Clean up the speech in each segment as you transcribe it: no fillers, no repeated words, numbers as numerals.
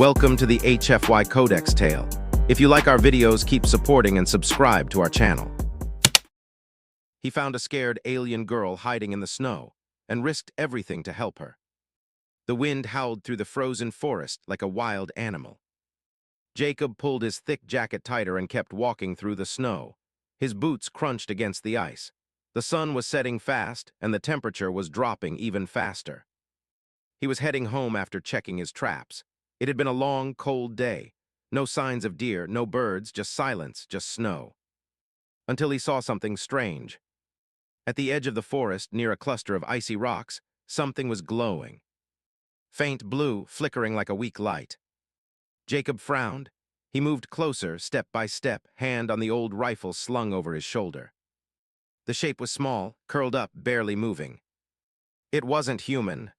Welcome to the HFY Codex tale. If you like our videos, keep supporting and subscribe to our channel. He found a scared alien girl hiding in the snow and risked everything to help her. The wind howled through the frozen forest like a wild animal. Jacob pulled his thick jacket tighter and kept walking through the snow. His boots crunched against the ice. The sun was setting fast, and the temperature was dropping even faster. He was heading home after checking his traps. It had been a long, cold day. No signs of deer, no birds, just silence, just snow. Until he saw something strange. At the edge of the forest, near a cluster of icy rocks, something was glowing. Faint blue, flickering like a weak light. Jacob frowned. He moved closer, step by step, hand on the old rifle slung over his shoulder. The shape was small, curled up, barely moving. It wasn't human.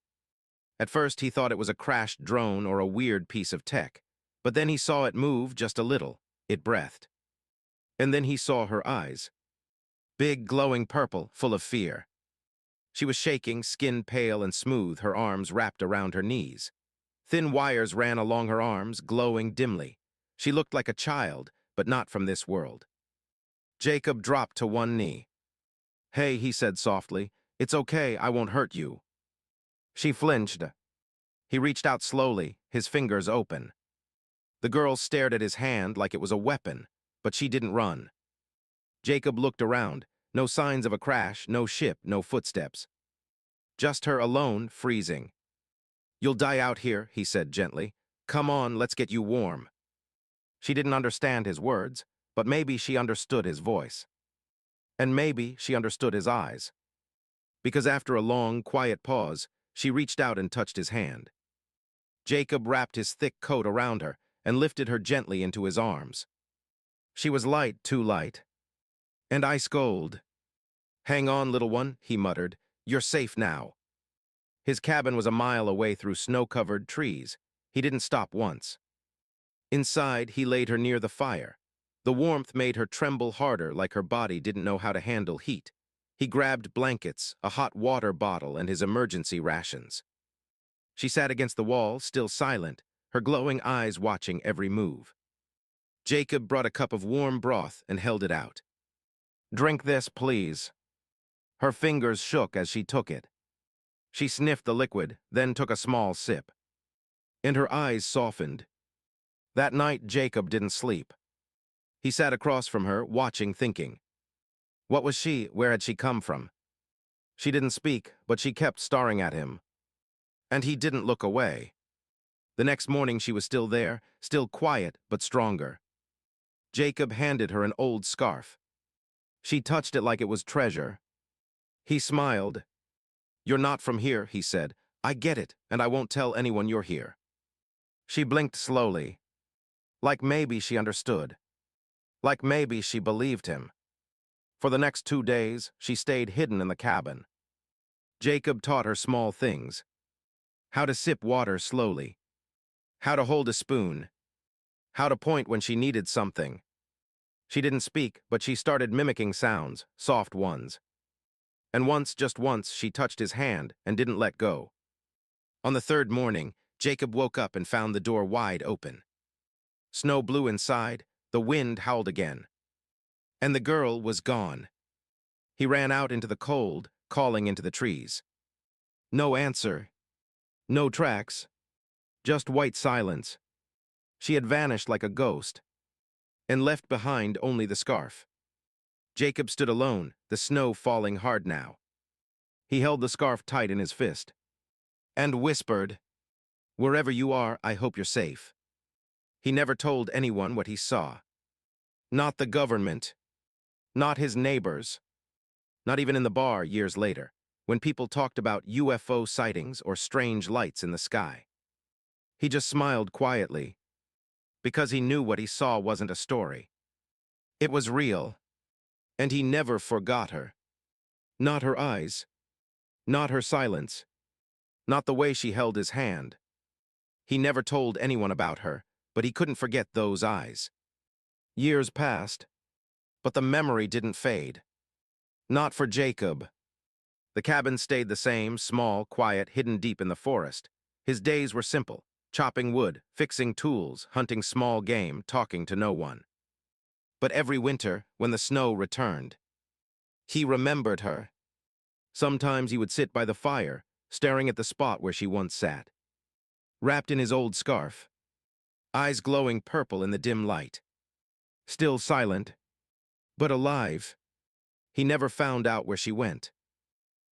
At first, he thought it was a crashed drone or a weird piece of tech. But then he saw it move just a little. It breathed. And then he saw her eyes. Big, glowing purple, full of fear. She was shaking, skin pale and smooth, her arms wrapped around her knees. Thin wires ran along her arms, glowing dimly. She looked like a child, but not from this world. Jacob dropped to one knee. "Hey," he said softly. "It's okay, I won't hurt you." She flinched. He reached out slowly, his fingers open. The girl stared at his hand like it was a weapon, but she didn't run. Jacob looked around. No signs of a crash, no ship, no footsteps. Just her alone, freezing. "You'll die out here," he said gently. "Come on, let's get you warm." She didn't understand his words, but maybe she understood his voice. And maybe she understood his eyes. Because after a long, quiet pause, she reached out and touched his hand. Jacob wrapped his thick coat around her and lifted her gently into his arms. She was light, too light. And ice cold. "Hang on, little one," he muttered. "You're safe now." His cabin was a mile away through snow-covered trees. He didn't stop once. Inside, he laid her near the fire. The warmth made her tremble harder, like her body didn't know how to handle heat. He grabbed blankets, a hot water bottle, and his emergency rations. She sat against the wall, still silent, her glowing eyes watching every move. Jacob brought a cup of warm broth and held it out. "Drink this, please." Her fingers shook as she took it. She sniffed the liquid, then took a small sip. And her eyes softened. That night, Jacob didn't sleep. He sat across from her, watching, thinking. What was she? Where had she come from? She didn't speak, but she kept staring at him. And he didn't look away. The next morning she was still there, still quiet, but stronger. Jacob handed her an old scarf. She touched it like it was treasure. He smiled. "You're not from here," he said. "I get it, and I won't tell anyone you're here." She blinked slowly. Like maybe she understood. Like maybe she believed him. For the next 2 days, she stayed hidden in the cabin. Jacob taught her small things. How to sip water slowly. How to hold a spoon. How to point when she needed something. She didn't speak, but she started mimicking sounds, soft ones. And once, just once, she touched his hand and didn't let go. On the third morning, Jacob woke up and found the door wide open. Snow blew inside, the wind howled again. And the girl was gone. He ran out into the cold, calling into the trees. No answer. No tracks. Just white silence. She had vanished like a ghost, and left behind only the scarf. Jacob stood alone, the snow falling hard now. He held the scarf tight in his fist, and whispered, "Wherever you are, I hope you're safe." He never told anyone what he saw. Not the government. Not his neighbors. Not even in the bar years later, when people talked about UFO sightings or strange lights in the sky. He just smiled quietly, because he knew what he saw wasn't a story. It was real, and he never forgot her. Not her eyes, not her silence, not the way she held his hand. He never told anyone about her, but he couldn't forget those eyes. Years passed, but the memory didn't fade. Not for Jacob. The cabin stayed the same, small, quiet, hidden deep in the forest. His days were simple. chopping wood, fixing tools, hunting small game, talking to no one. But every winter, when the snow returned, he remembered her. Sometimes he would sit by the fire, staring at the spot where she once sat, wrapped in his old scarf, eyes glowing purple in the dim light. Still silent, but alive. He never found out where she went.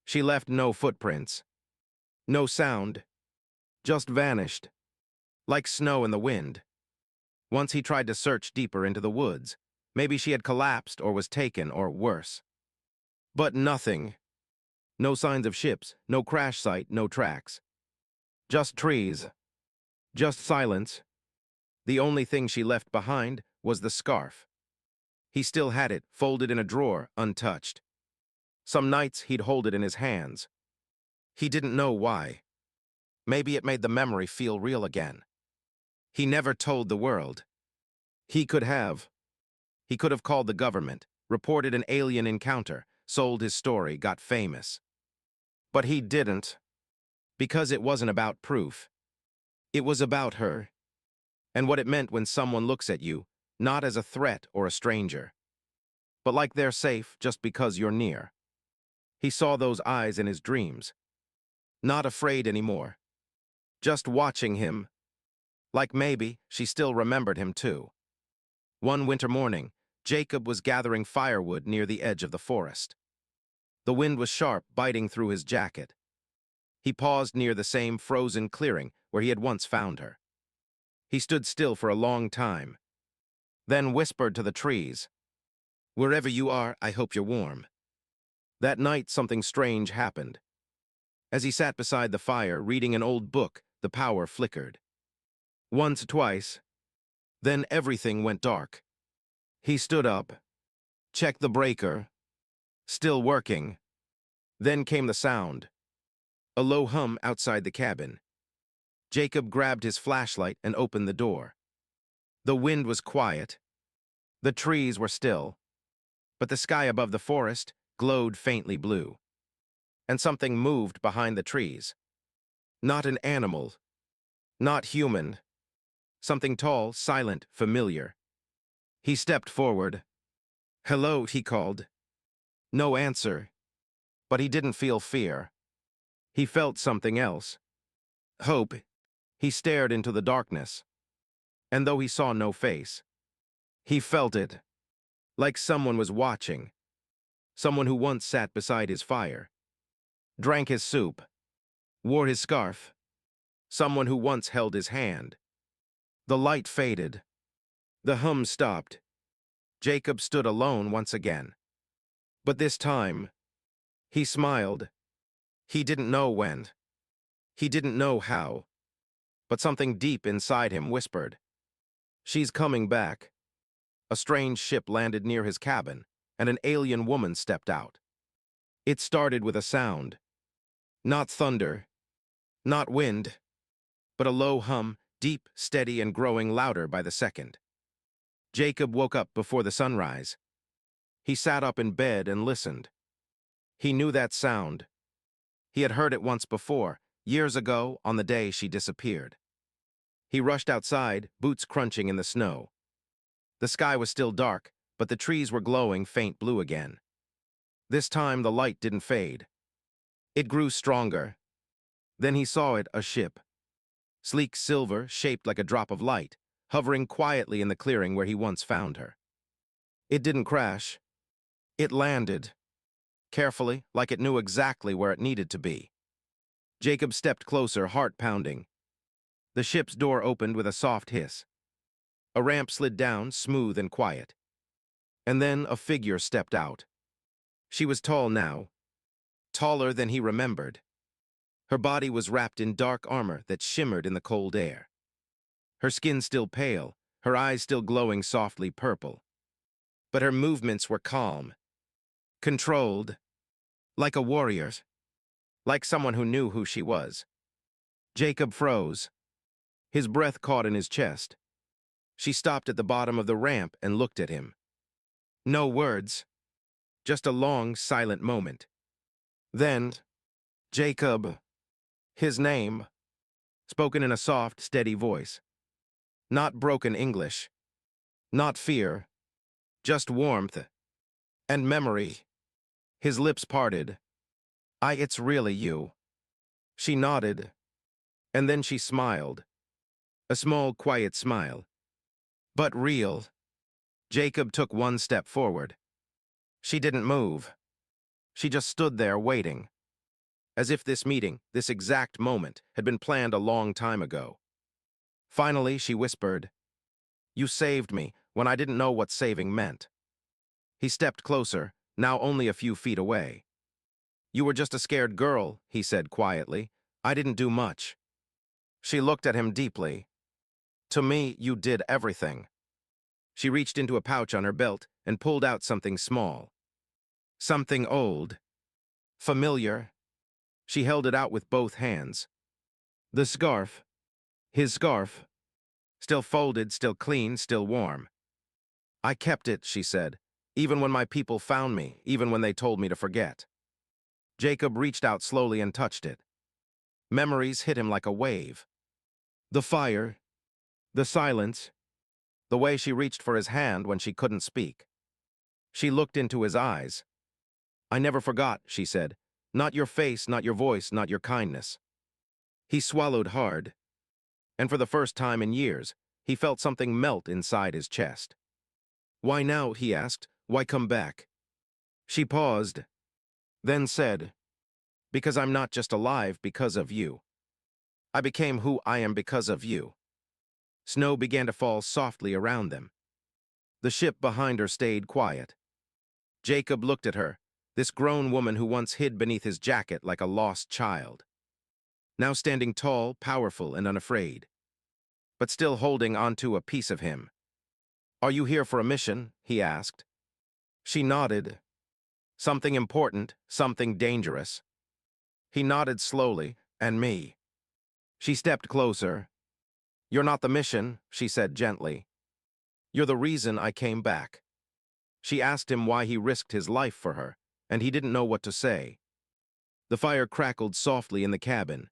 She left no footprints, no sound, just vanished, like snow in the wind. Once he tried to search deeper into the woods. Maybe she had collapsed or was taken, or worse. But nothing. No signs of ships, no crash site, no tracks. Just trees. Just silence. The only thing she left behind was the scarf. He still had it, folded in a drawer, untouched. Some nights he'd hold it in his hands. He didn't know why. Maybe it made the memory feel real again. He never told the world. He could have. He could have called the government, reported an alien encounter, sold his story, got famous. But he didn't. Because it wasn't about proof. It was about her. And what it meant when someone looks at you, not as a threat or a stranger, but like they're safe just because you're near. He saw those eyes in his dreams. Not afraid anymore. Just watching him. Like maybe she still remembered him too. One winter morning, Jacob was gathering firewood near the edge of the forest. The wind was sharp, biting through his jacket. He paused near the same frozen clearing where he had once found her. He stood still for a long time, then whispered to the trees, "Wherever you are, I hope you're warm." That night, something strange happened. As he sat beside the fire, reading an old book, the power flickered. Once, twice, then everything went dark. He stood up, checked the breaker, still working. Then came the sound, a low hum outside the cabin. Jacob grabbed his flashlight and opened the door. The wind was quiet. The trees were still, but the sky above the forest glowed faintly blue. And something moved behind the trees. Not an animal, not human. Something tall, silent, familiar. He stepped forward. "Hello," he called. No answer. But he didn't feel fear. He felt something else. Hope. He stared into the darkness. And though he saw no face, he felt it. Like someone was watching. Someone who once sat beside his fire, drank his soup, wore his scarf. Someone who once held his hand. The light faded. The hum stopped. Jacob stood alone once again. But this time, he smiled. He didn't know when. He didn't know how. But something deep inside him whispered, "She's coming back." A strange ship landed near his cabin, and an alien woman stepped out. It started with a sound. Not thunder, not wind, but a low hum, deep, steady, and growing louder by the second. Jacob woke up before the sunrise. He sat up in bed and listened. He knew that sound. He had heard it once before, years ago, on the day she disappeared. He rushed outside, boots crunching in the snow. The sky was still dark, but the trees were glowing faint blue again. This time the light didn't fade. It grew stronger. Then he saw it, a ship. Sleek silver, shaped like a drop of light, hovering quietly in the clearing where he once found her. It didn't crash. It landed. Carefully, like it knew exactly where it needed to be. Jacob stepped closer, heart pounding. The ship's door opened with a soft hiss. A ramp slid down, smooth and quiet. And then a figure stepped out. She was tall now, taller than he remembered. Her body was wrapped in dark armor that shimmered in the cold air. Her skin still pale, her eyes still glowing softly purple. But her movements were calm, controlled, like a warrior's, like someone who knew who she was. Jacob froze. His breath caught in his chest. She stopped at the bottom of the ramp and looked at him. No words, just a long, silent moment. Then, Jacob, his name, spoken in a soft, steady voice. Not broken English, not fear, just warmth and memory. His lips parted. It's really you. She nodded, and then she smiled. A small, quiet smile. But real. Jacob took one step forward. She didn't move. She just stood there waiting, as if this meeting, this exact moment, had been planned a long time ago. Finally, she whispered, "You saved me when I didn't know what saving meant." He stepped closer, now only a few feet away. "You were just a scared girl," he said quietly. "I didn't do much." She looked at him deeply. "To me, you did everything." She reached into a pouch on her belt and pulled out something small. Something old. Familiar. She held it out with both hands. The scarf. His scarf. Still folded, still clean, still warm. "I kept it," she said, "even when my people found me, even when they told me to forget." Jacob reached out slowly and touched it. Memories hit him like a wave. The fire. The silence. The way she reached for his hand when she couldn't speak. She looked into his eyes. "I never forgot," she said. "Not your face, not your voice, not your kindness." He swallowed hard, and for the first time in years, he felt something melt inside his chest. "Why now?" he asked. "Why come back?" She paused, then said, "Because I'm not just alive because of you. I became who I am because of you." Snow began to fall softly around them. The ship behind her stayed quiet. Jacob looked at her, this grown woman who once hid beneath his jacket like a lost child. Now standing tall, powerful, and unafraid, but still holding onto a piece of him. "Are you here for a mission?" he asked. She nodded. "Something important, something dangerous." He nodded slowly, "And me." She stepped closer. "You're not the mission," she said gently. "You're the reason I came back." She asked him why he risked his life for her, and he didn't know what to say. The fire crackled softly in the cabin.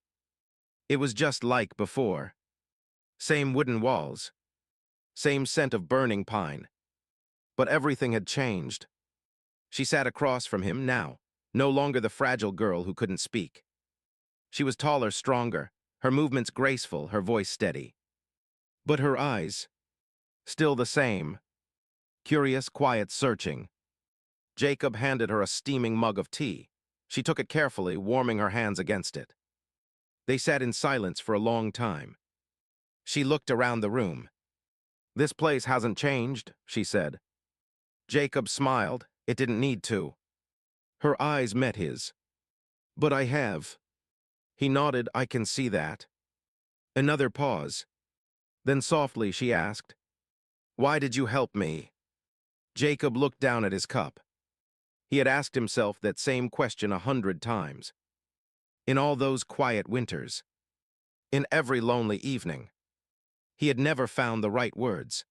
It was just like before. Same wooden walls. Same scent of burning pine. But everything had changed. She sat across from him now, no longer the fragile girl who couldn't speak. She was taller, stronger, her movements graceful, her voice steady. But her eyes, still the same. Curious, quiet, searching. Jacob handed her a steaming mug of tea. She took it carefully, warming her hands against it. They sat in silence for a long time. She looked around the room. "This place hasn't changed," she said. Jacob smiled. It didn't need to. Her eyes met his. "But I have." He nodded. "I can see that." Another pause. Then softly she asked, "Why did you help me?" Jacob looked down at his cup. He had asked himself that same question 100 times. In all those quiet winters. In every lonely evening. He had never found the right words.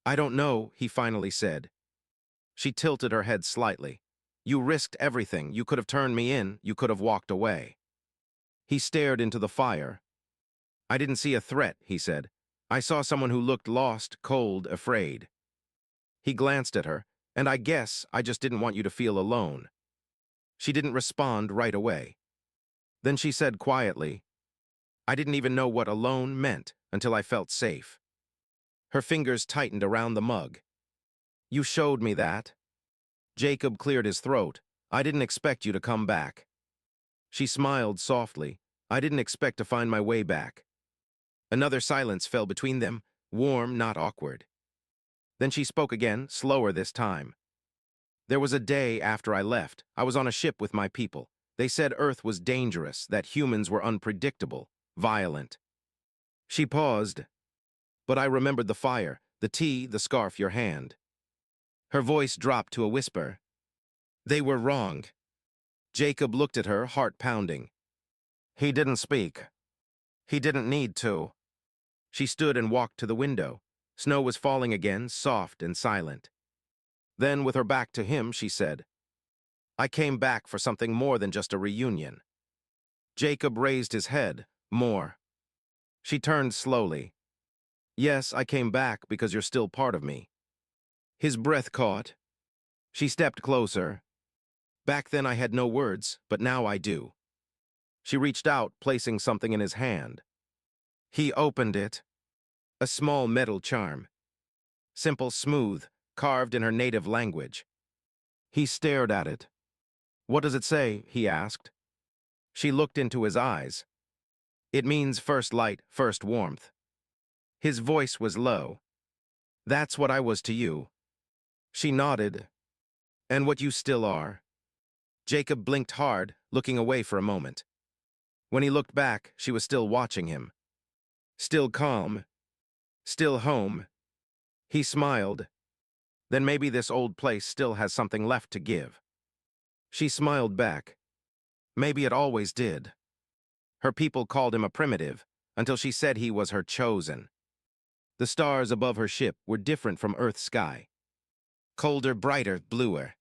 "I don't know," he finally said. She tilted her head slightly. "You risked everything. You could have turned me in. You could have walked away." He stared into the fire. "I didn't see a threat," he said. "I saw someone who looked lost, cold, afraid." He glanced at her, "And I guess I just didn't want you to feel alone." She didn't respond right away. Then she said quietly, "I didn't even know what alone meant until I felt safe." Her fingers tightened around the mug. "You showed me that." Jacob cleared his throat. "I didn't expect you to come back." She smiled softly. "I didn't expect to find my way back." Another silence fell between them, warm, not awkward. Then she spoke again, slower this time. "There was a day after I left. I was on a ship with my people. They said Earth was dangerous, that humans were unpredictable, violent." She paused. "But I remembered the fire, the tea, the scarf, your hand." Her voice dropped to a whisper. "They were wrong." Jacob looked at her, heart pounding. He didn't speak. He didn't need to. She stood and walked to the window. Snow was falling again, soft and silent. Then, with her back to him, she said, "I came back for something more than just a reunion." Jacob raised his head. "More." She turned slowly. Yes, I came back because you're still part of me. His breath caught. She stepped closer. Back then I had no words, but now I do. She reached out, placing something in his hand. He opened it. A small metal charm. Simple, smooth, carved in her native language. He stared at it. What does it say? He asked. She looked into his eyes. It means first light, first warmth. His voice was low. That's what I was to you. She nodded. And what you still are. Jacob blinked hard, looking away for a moment. When he looked back, she was still watching him. Still calm. Still home. He smiled. Then maybe this old place still has something left to give. She smiled back. Maybe it always did. Her people called him a primitive, until she said he was her chosen. The stars above her ship were different from Earth's sky. Colder, brighter, bluer.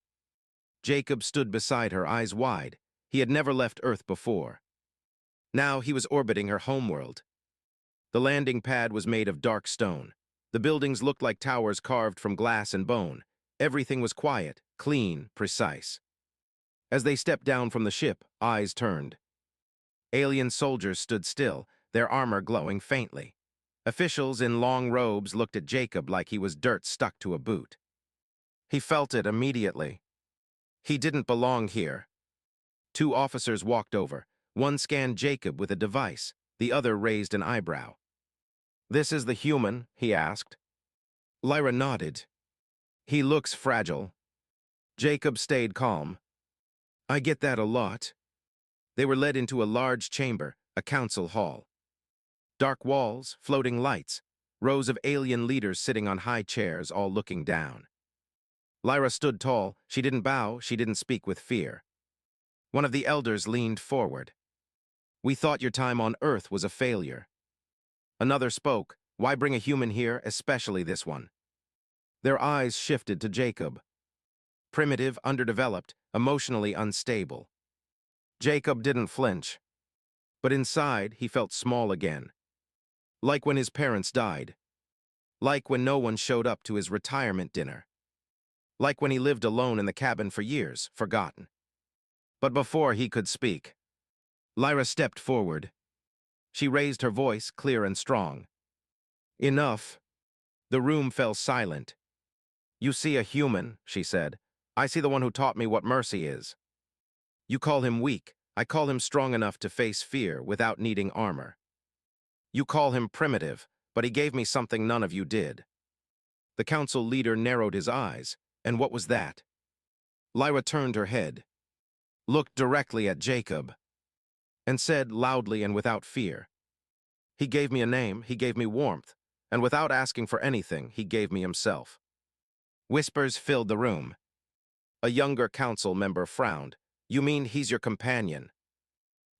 Jacob stood beside her, eyes wide. He had never left Earth before. Now he was orbiting her homeworld. The landing pad was made of dark stone. The buildings looked like towers carved from glass and bone. Everything was quiet, clean, precise. As they stepped down from the ship, eyes turned. Alien soldiers stood still, their armor glowing faintly. Officials in long robes looked at Jacob like he was dirt stuck to a boot. He felt it immediately. He didn't belong here. Two officers walked over. One scanned Jacob with a device, the other raised an eyebrow. This is the human? He asked. Lyra nodded. He looks fragile. Jacob stayed calm. I get that a lot. They were led into a large chamber, a council hall. Dark walls, floating lights, rows of alien leaders sitting on high chairs, all looking down. Lyra stood tall. She didn't bow, she didn't speak with fear. One of the elders leaned forward. We thought your time on Earth was a failure. Another spoke. Why bring a human here, especially this one? Their eyes shifted to Jacob. Primitive, underdeveloped, emotionally unstable. Jacob didn't flinch. But inside, he felt small again. Like when his parents died. Like when no one showed up to his retirement dinner. Like when he lived alone in the cabin for years, forgotten. But before he could speak, Lyra stepped forward. She raised her voice, clear and strong. Enough. The room fell silent. You see a human, she said. I see the one who taught me what mercy is. You call him weak. I call him strong enough to face fear without needing armor. You call him primitive, but he gave me something none of you did. The council leader narrowed his eyes. And what was that? Lyra turned her head, looked directly at Jacob, and said loudly and without fear, he gave me a name, he gave me warmth, and without asking for anything, he gave me himself. Whispers filled the room. A younger council member frowned. You mean he's your companion?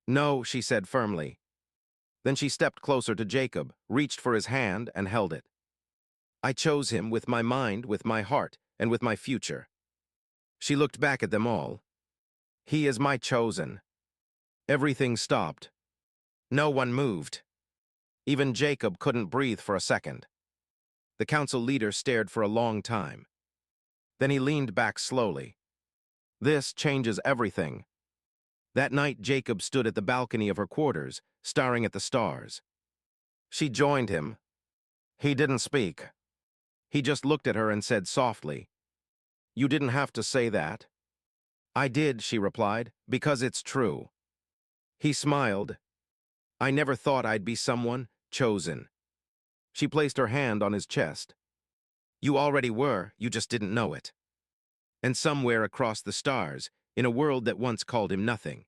No, she said firmly. Then she stepped closer to Jacob, reached for his hand, and held it. I chose him with my mind, with my heart, and with my future. She looked back at them all. He is my chosen. Everything stopped. No one moved. Even Jacob couldn't breathe for a second. The council leader stared for a long time. Then he leaned back slowly. This changes everything. That night, Jacob stood at the balcony of her quarters, staring at the stars. She joined him. He didn't speak. He just looked at her and said softly, You didn't have to say that. I did, she replied, because it's true. He smiled. I never thought I'd be someone chosen. She placed her hand on his chest. You already were, you just didn't know it. And somewhere across the stars, in a world that once called him nothing,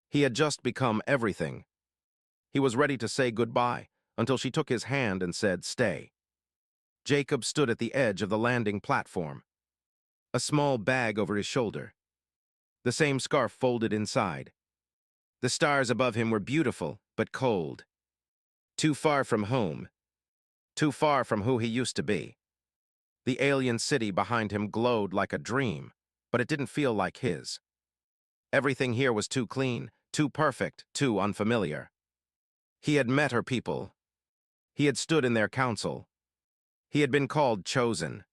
he had just become everything. He was ready to say goodbye until she took his hand and said, Stay. Jacob stood at the edge of the landing platform, a small bag over his shoulder, the same scarf folded inside. The stars above him were beautiful, but cold. Too far from home. Too far from who he used to be. The alien city behind him glowed like a dream, but it didn't feel like his. Everything here was too clean, too perfect, too unfamiliar. He had met her people. He had stood in their council. He had been called chosen.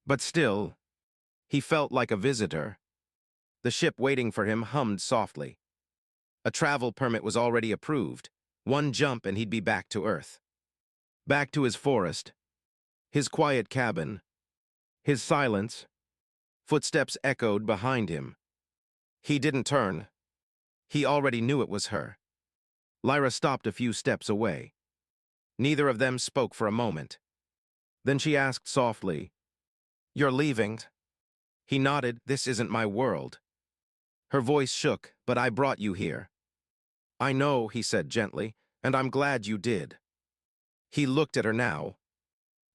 But still, he felt like a visitor. The ship waiting for him hummed softly. A travel permit was already approved. One jump and he'd be back to Earth. Back to his forest, his quiet cabin, his silence. Footsteps echoed behind him. He didn't turn. He already knew it was her. Lyra stopped a few steps away. Neither of them spoke for a moment. Then she asked softly, "You're leaving?" He nodded. "This isn't my world." Her voice shook. "But I brought you here." "I know," he said gently, "and I'm glad you did." He looked at her now,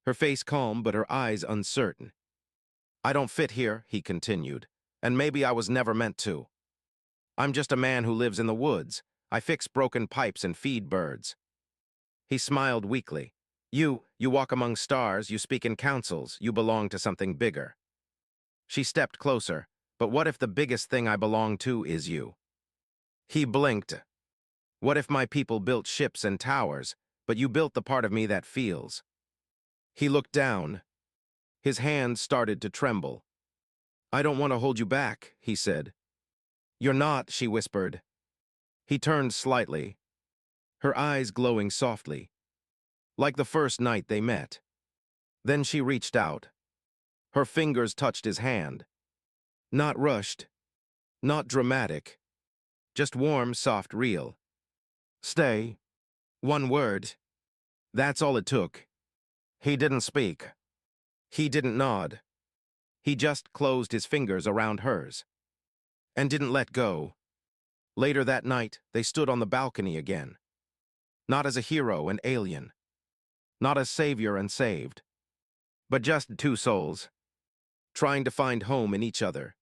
her face calm but her eyes uncertain. "I don't fit here," he continued, "and maybe I was never meant to. I'm just a man who lives in the woods. I fix broken pipes and feed birds." He smiled weakly. You walk among stars, you speak in councils, you belong to something bigger." She stepped closer. "But what if the biggest thing I belong to is you?" He blinked. "What if my people built ships and towers, but you built the part of me that feels?" He looked down. His hands started to tremble. "I don't want to hold you back," he said. "You're not," she whispered. He turned slightly, her eyes glowing softly, like the first night they met. Then she reached out. Her fingers touched his hand. Not rushed, not dramatic, just warm, soft, real. "Stay." One word. That's all it took. He didn't speak. He didn't nod. He just closed his fingers around hers and didn't let go. Later that night, they stood on the balcony again. Not as a hero and alien, not as savior and saved, but just two souls, trying to find home in each other.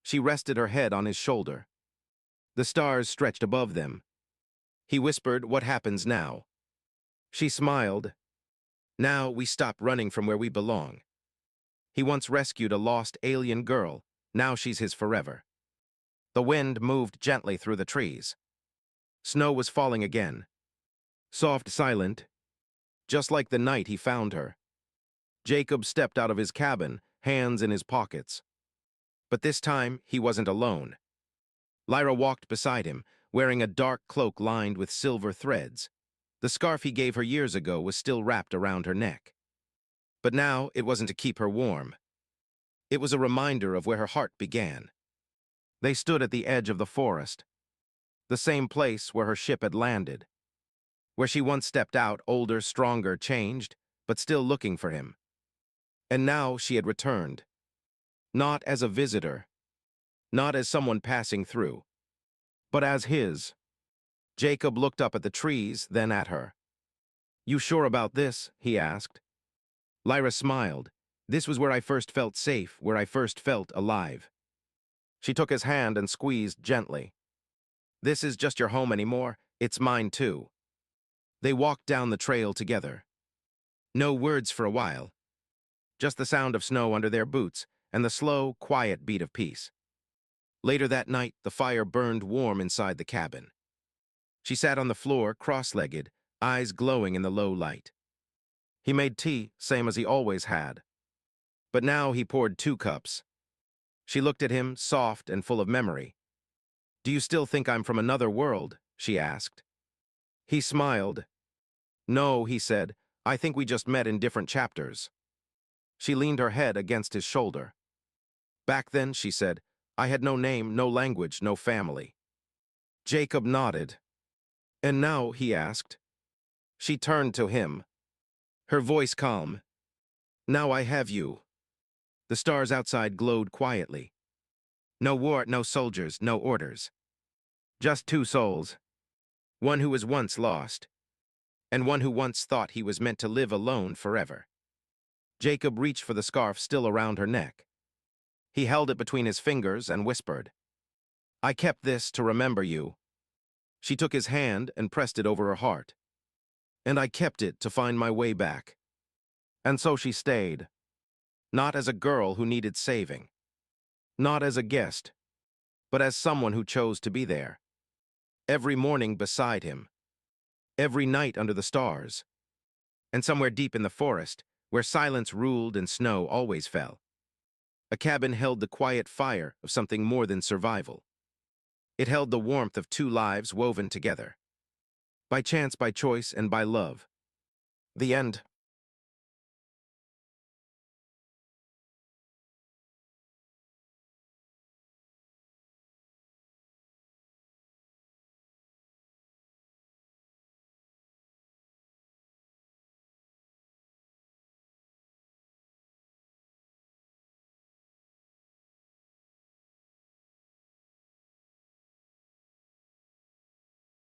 She rested her head on his shoulder. The stars stretched above them. He whispered, "What happens now?" She smiled. "Now we stop running from where we belong." He once rescued a lost alien girl. Now she's his forever. The wind moved gently through the trees. Snow was falling again. Soft, silent, just like the night he found her. Jacob stepped out of his cabin, hands in his pockets. But this time, he wasn't alone. Lyra walked beside him, wearing a dark cloak lined with silver threads. The scarf he gave her years ago was still wrapped around her neck. But now, it wasn't to keep her warm. It was a reminder of where her heart began. They stood at the edge of the forest, the same place where her ship had landed, where she once stepped out, older, stronger, changed, but still looking for him. And now she had returned. Not as a visitor, not as someone passing through, but as his. Jacob looked up at the trees, then at her. "You sure about this?" he asked. Lyra smiled. "This was where I first felt safe, where I first felt alive." She took his hand and squeezed gently. "This is just your home anymore, it's mine too." They walked down the trail together. No words for a while. Just the sound of snow under their boots and the slow, quiet beat of peace. Later that night, the fire burned warm inside the cabin. She sat on the floor, cross-legged, eyes glowing in the low light. He made tea, same as he always had. But now he poured 2 cups. She looked at him, soft and full of memory. "Do you still think I'm from another world?" she asked. He smiled. "No," he said, "I think we just met in different chapters." She leaned her head against his shoulder. "Back then," she said, "I had no name, no language, no family." Jacob nodded. "And now?" he asked. She turned to him, her voice calm. "Now I have you." The stars outside glowed quietly. No war, no soldiers, no orders. Just 2 souls. One who was once lost, and one who once thought he was meant to live alone forever. Jacob reached for the scarf still around her neck. He held it between his fingers and whispered, "I kept this to remember you." She took his hand and pressed it over her heart. "And I kept it to find my way back." And so she stayed. Not as a girl who needed saving. Not as a guest, but as someone who chose to be there. Every morning beside him. every night under the stars, and somewhere deep in the forest, where silence ruled and snow always fell. A cabin held the quiet fire of something more than survival. It held the warmth of two lives woven together. By chance, by choice, and by love. The end.